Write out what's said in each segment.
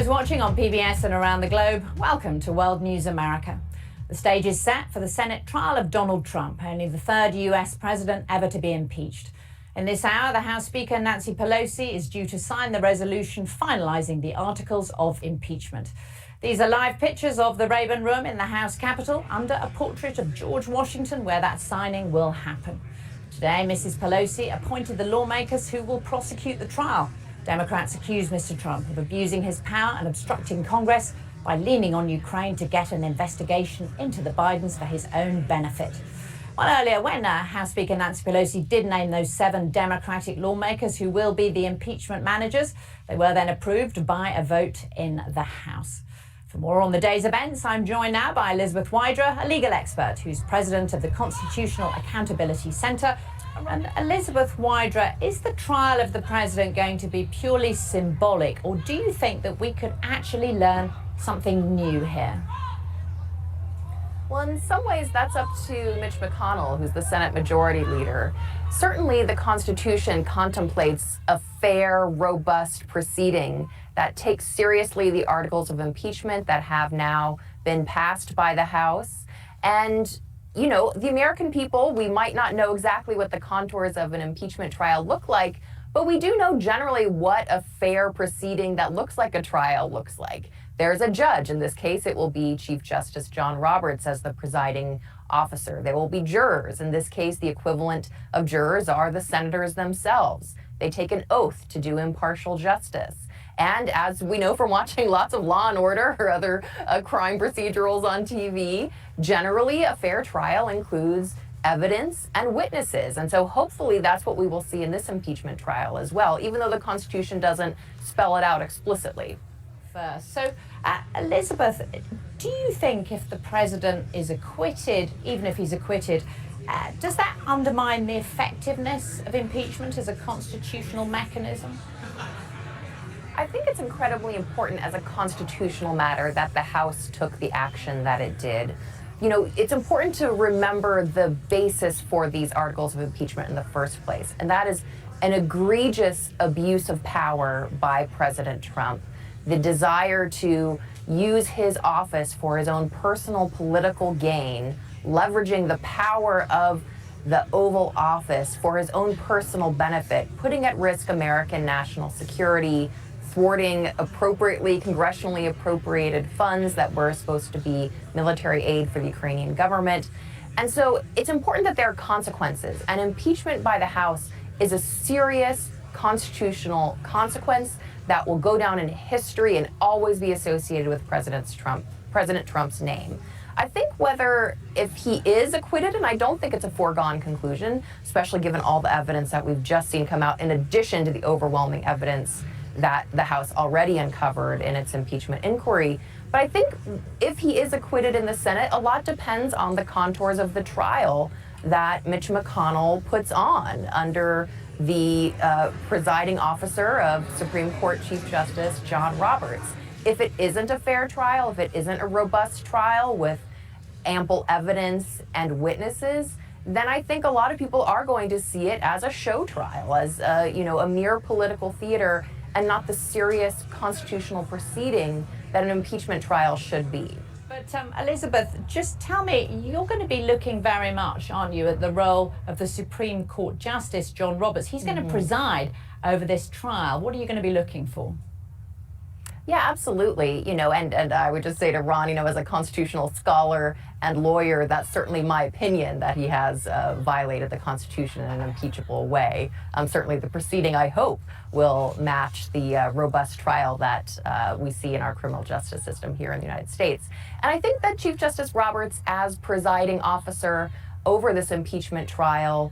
those watching on PBS and around the globe, welcome to World News America. The stage is set for the Senate trial of Donald Trump, only the third US president ever to be impeached. In this hour, the House Speaker Nancy Pelosi is due to sign the resolution finalizing the articles of impeachment. These are live pictures of the Rayburn Room in the House Capitol under a portrait of George Washington where that signing will happen. Today, Mrs. Pelosi appointed the lawmakers who will prosecute the trial. Democrats accuse Mr. Trump of abusing his power and obstructing Congress by leaning on Ukraine to get an investigation into the Bidens for his own benefit. Well, earlier, when House Speaker Nancy Pelosi did name those 7 Democratic lawmakers who will be the impeachment managers, they were then approved by a vote in the House. For more on the day's events, I'm joined now by Elizabeth Wydra, a legal expert who's president of the Constitutional Accountability Center. And Elizabeth Wydra, is the trial of the president going to be purely symbolic, or do you think that we could actually learn something new here? Well, in some ways, that's up to Mitch McConnell, who's the Senate Majority Leader. Certainly, the Constitution contemplates a fair, robust proceeding that takes seriously the articles of impeachment that have now been passed by the House. And you know, the American people, we might not know exactly what the contours of an impeachment trial look like, but we do know generally what a fair proceeding that looks like a trial looks like. There's a judge. In this case, it will be Chief Justice John Roberts as the presiding officer. There will be jurors. In this case, the equivalent of jurors are the senators themselves. They take an oath to do impartial justice. And as we know from watching lots of Law and Order or other crime procedurals on TV, generally a fair trial includes evidence and witnesses. And so hopefully that's what we will see in this impeachment trial as well, even though the Constitution doesn't spell it out explicitly. First. So, Elizabeth, do you think if the president is acquitted, even if he's acquitted, does that undermine the effectiveness of impeachment as a constitutional mechanism? I think it's incredibly important as a constitutional matter that the House took the action that it did. You know, it's important to remember the basis for these articles of impeachment in the first place, and that is an egregious abuse of power by President Trump. The desire to use his office for his own personal political gain, leveraging the power of the Oval Office for his own personal benefit, putting at risk American national security, thwarting appropriately, congressionally appropriated funds that were supposed to be military aid for the Ukrainian government. And so it's important that there are consequences. And impeachment by the House is a serious constitutional consequence that will go down in history and always be associated with President Trump's name. I think if he is acquitted, and I don't think it's a foregone conclusion, especially given all the evidence that we've just seen come out, in addition to the overwhelming evidence that the House already uncovered in its impeachment inquiry. But I think if he is acquitted in the Senate, a lot depends on the contours of the trial that Mitch McConnell puts on under the presiding officer of Supreme Court Chief Justice John Roberts. If it isn't a fair trial, if it isn't a robust trial with ample evidence and witnesses, then I think a lot of people are going to see it as a show trial, as a mere political theater, and not the serious constitutional proceeding that an impeachment trial should be. But Elizabeth, just tell me, you're going to be looking very much, aren't you, at the role of the Supreme Court Justice John Roberts. He's going to preside over this trial. What are you going to be looking for? Yeah, absolutely. And I would just say to Ron, as a constitutional scholar and lawyer, that's certainly my opinion that he has violated the Constitution in an impeachable way. Certainly the proceeding, I hope, will match the robust trial that we see in our criminal justice system here in the United States. And I think that Chief Justice Roberts, as presiding officer over this impeachment trial,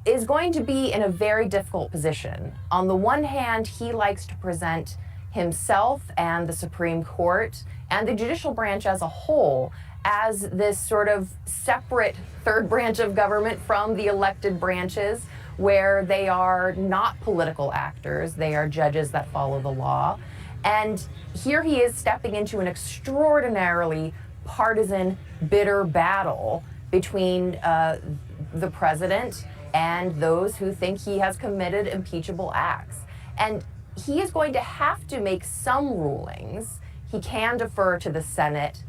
is going to be in a very difficult position. On the one hand, he likes to present himself and the Supreme Court and the judicial branch as a whole as this sort of separate third branch of government from the elected branches, where they are not political actors, they are judges that follow the law. And here he is stepping into an extraordinarily partisan, bitter battle between the president and those who think he has committed impeachable acts. And he is going to have to make some rulings. He can defer to the Senate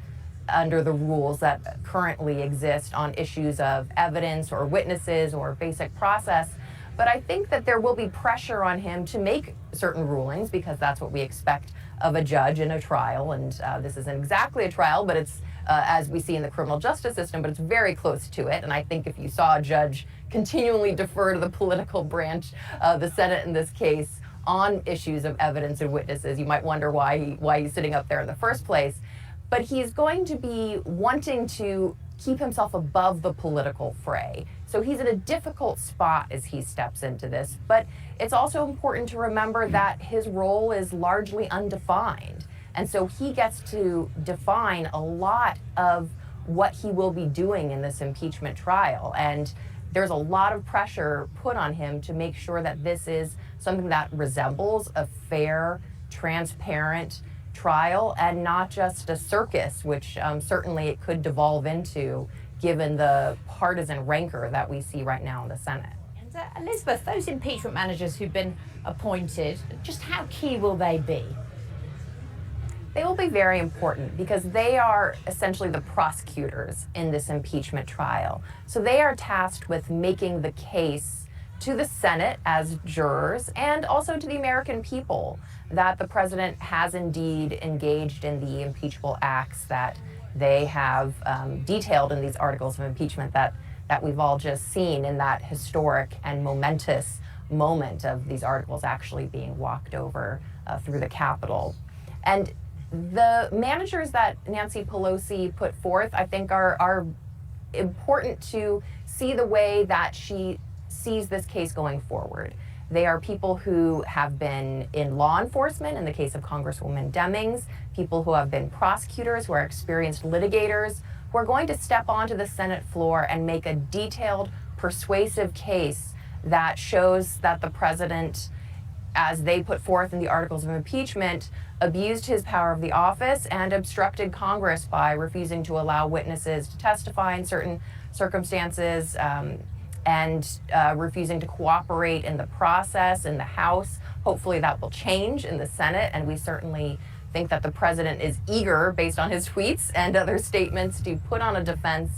under the rules that currently exist on issues of evidence or witnesses or basic process. But I think that there will be pressure on him to make certain rulings because that's what we expect of a judge in a trial. And this isn't exactly a trial, but it's as we see in the criminal justice system, but it's very close to it. And I think if you saw a judge continually defer to the political branch, the Senate in this case, on issues of evidence and witnesses, you might wonder why he's sitting up there in the first place. But he's going to be wanting to keep himself above the political fray. So he's in a difficult spot as he steps into this. But it's also important to remember that his role is largely undefined. And so he gets to define a lot of what he will be doing in this impeachment trial. And there's a lot of pressure put on him to make sure that this is something that resembles a fair, transparent trial and not just a circus, which certainly it could devolve into given the partisan rancor that we see right now in the Senate. And Elizabeth, those impeachment managers who've been appointed, just how key will they be? They will be very important because they are essentially the prosecutors in this impeachment trial. So they are tasked with making the case to the Senate as jurors and also to the American people that the president has indeed engaged in the impeachable acts that they have detailed in these articles of impeachment that we've all just seen in that historic and momentous moment of these articles actually being walked over through the Capitol. And the managers that Nancy Pelosi put forth, I think, are important to see the way that she sees this case going forward. They are people who have been in law enforcement, in the case of Congresswoman Demings, people who have been prosecutors, who are experienced litigators, who are going to step onto the Senate floor and make a detailed, persuasive case that shows that the president, as they put forth in the articles of impeachment, abused his power of the office and obstructed Congress by refusing to allow witnesses to testify in certain circumstances, and refusing to cooperate in the process in the House. Hopefully that will change in the Senate, and we certainly think that the president is eager, based on his tweets and other statements, to put on a defense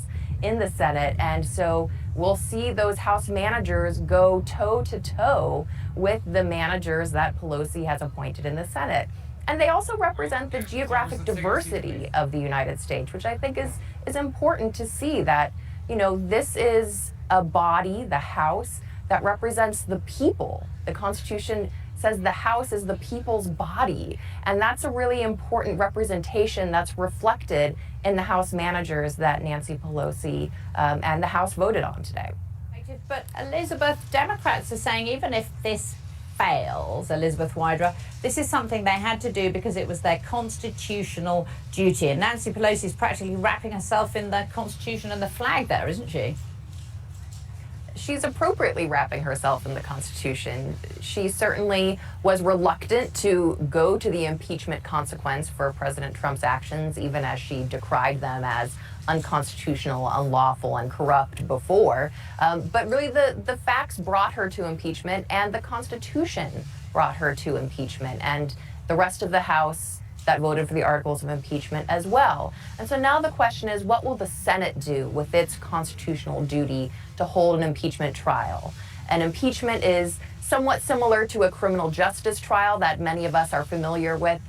in the Senate. And so we'll see those House managers go toe-to-toe with the managers that Pelosi has appointed in the Senate. And they also represent the geographic diversity of the United States, which I think is important to see that, you know, this is a body, the House, that represents the people. The Constitution says the House is the people's body. And that's a really important representation that's reflected in the House managers that Nancy Pelosi and the House voted on today. But Elizabeth, Democrats are saying even if this fails, Elizabeth Wydra, this is something they had to do because it was their constitutional duty. And Nancy Pelosi is practically wrapping herself in the Constitution and the flag there, isn't she? She's appropriately wrapping herself in the Constitution. She certainly was reluctant to go to the impeachment consequence for President Trump's actions, even as she decried them as unconstitutional, unlawful, and corrupt before. But really the facts brought her to impeachment, and the Constitution brought her to impeachment, and the rest of the House that voted for the articles of impeachment as well. And so now the question is, what will the Senate do with its constitutional duty to hold an impeachment trial? An impeachment is somewhat similar to a criminal justice trial that many of us are familiar with,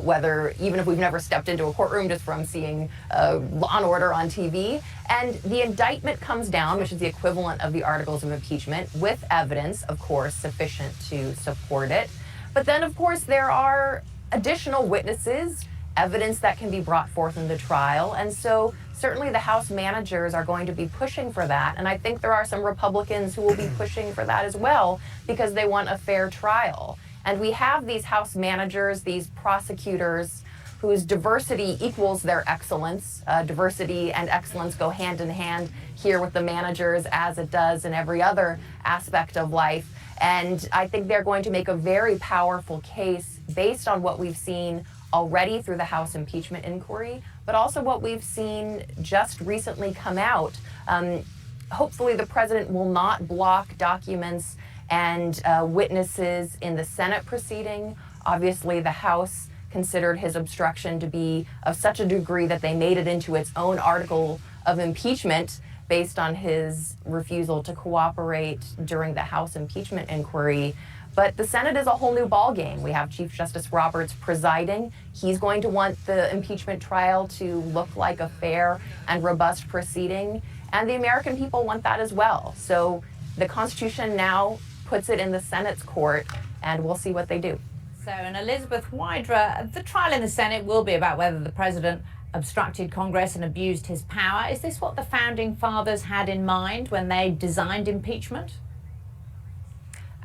whether even if we've never stepped into a courtroom, just from seeing Law and Order on TV. And the indictment comes down, which is the equivalent of the articles of impeachment, with evidence, of course, sufficient to support it. But then, of course, there are additional witnesses, evidence that can be brought forth in the trial. And so certainly the House managers are going to be pushing for that. And I think there are some Republicans who will be pushing for that as well, because they want a fair trial. And we have these House managers, these prosecutors, whose diversity equals their excellence. Diversity and excellence go hand in hand here with the managers, as it does in every other aspect of life. And I think they're going to make a very powerful case based on what we've seen already through the House impeachment inquiry, but also what we've seen just recently come out. Hopefully the president will not block documents and witnesses in the Senate proceeding. Obviously, the House considered his obstruction to be of such a degree that they made it into its own article of impeachment based on his refusal to cooperate during the House impeachment inquiry. But the Senate is a whole new ballgame. We have Chief Justice Roberts presiding. He's going to want the impeachment trial to look like a fair and robust proceeding, and the American people want that as well. So the Constitution now puts it in the Senate's court, and we'll see what they do. So, and Elizabeth Wydra, the trial in the Senate will be about whether the president obstructed Congress and abused his power. Is this what the founding fathers had in mind when they designed impeachment?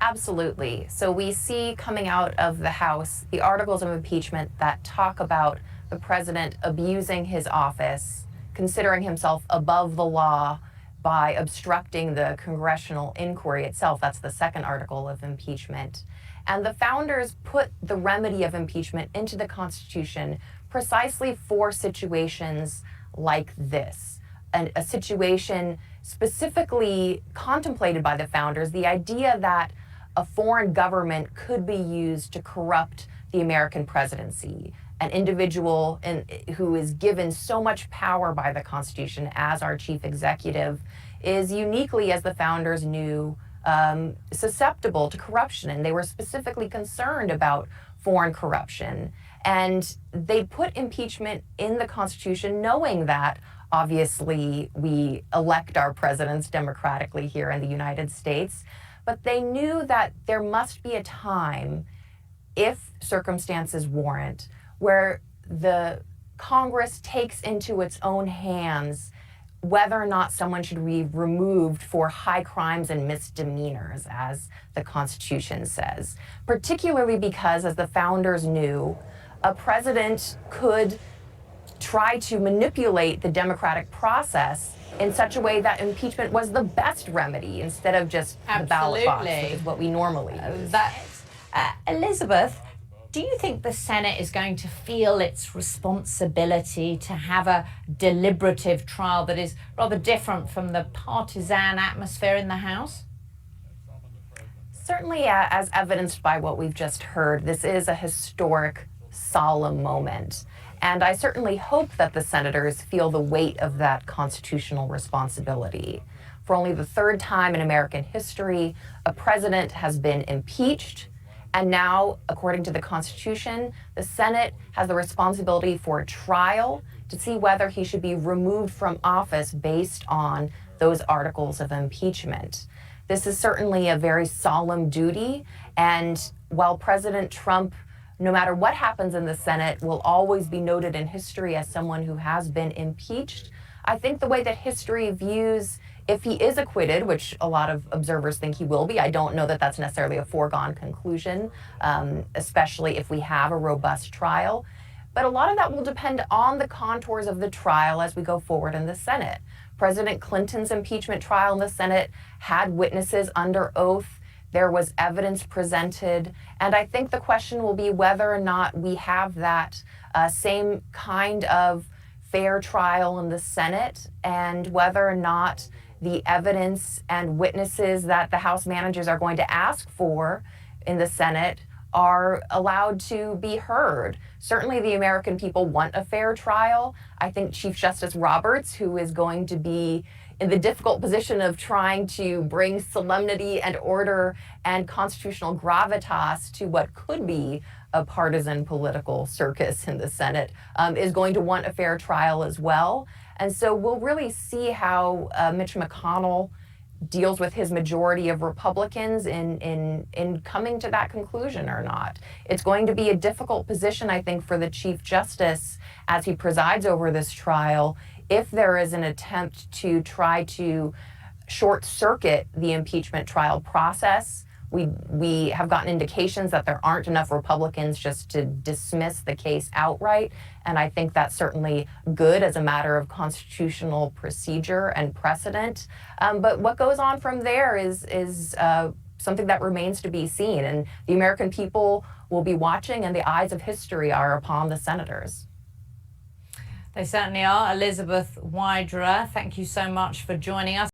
Absolutely. So we see coming out of the House the articles of impeachment that talk about the president abusing his office, considering himself above the law by obstructing the congressional inquiry itself. That's the second article of impeachment. And the founders put the remedy of impeachment into the Constitution precisely for situations like this, and a situation specifically contemplated by the founders, the idea that a foreign government could be used to corrupt the American presidency. An individual who is given so much power by the Constitution as our chief executive is uniquely, as the founders knew, susceptible to corruption. And they were specifically concerned about foreign corruption. And they put impeachment in the Constitution knowing that obviously we elect our presidents democratically here in the United States. But they knew that there must be a time, if circumstances warrant, where the Congress takes into its own hands whether or not someone should be removed for high crimes and misdemeanors, as the Constitution says. Particularly because, as the founders knew, a president could try to manipulate the democratic process in such a way that impeachment was the best remedy instead of just the ballot box, which is what we normally use. Elizabeth, do you think the Senate is going to feel its responsibility to have a deliberative trial that is rather different from the partisan atmosphere in the House? Certainly, as evidenced by what we've just heard, this is a historic, solemn moment. And I certainly hope that the senators feel the weight of that constitutional responsibility. For only the third time in American history, a president has been impeached. And now, according to the Constitution, the Senate has the responsibility for a trial to see whether he should be removed from office based on those articles of impeachment. This is certainly a very solemn duty. And while President Trump, no matter what happens in the Senate, will always be noted in history as someone who has been impeached, I think the way that history views if he is acquitted, which a lot of observers think he will be, I don't know that that's necessarily a foregone conclusion, especially if we have a robust trial. But a lot of that will depend on the contours of the trial as we go forward in the Senate. President Clinton's impeachment trial in the Senate had witnesses under oath. There was evidence presented. And I think the question will be whether or not we have that same kind of fair trial in the Senate, and whether or not the evidence and witnesses that the House managers are going to ask for in the Senate are allowed to be heard. Certainly the American people want a fair trial. I think Chief Justice Roberts, who is going to be in the difficult position of trying to bring solemnity and order and constitutional gravitas to what could be a partisan political circus in the Senate, is going to want a fair trial as well. And so we'll really see how Mitch McConnell deals with his majority of Republicans in coming to that conclusion or not. It's going to be a difficult position, I think, for the Chief Justice as he presides over this trial, if there is an attempt to try to short circuit the impeachment trial process. We have gotten indications that there aren't enough Republicans just to dismiss the case outright, and I think that's certainly good as a matter of constitutional procedure and precedent. But what goes on from there is something that remains to be seen, and the American people will be watching, and the eyes of history are upon the senators. They certainly are. Elizabeth Wydra, thank you so much for joining us.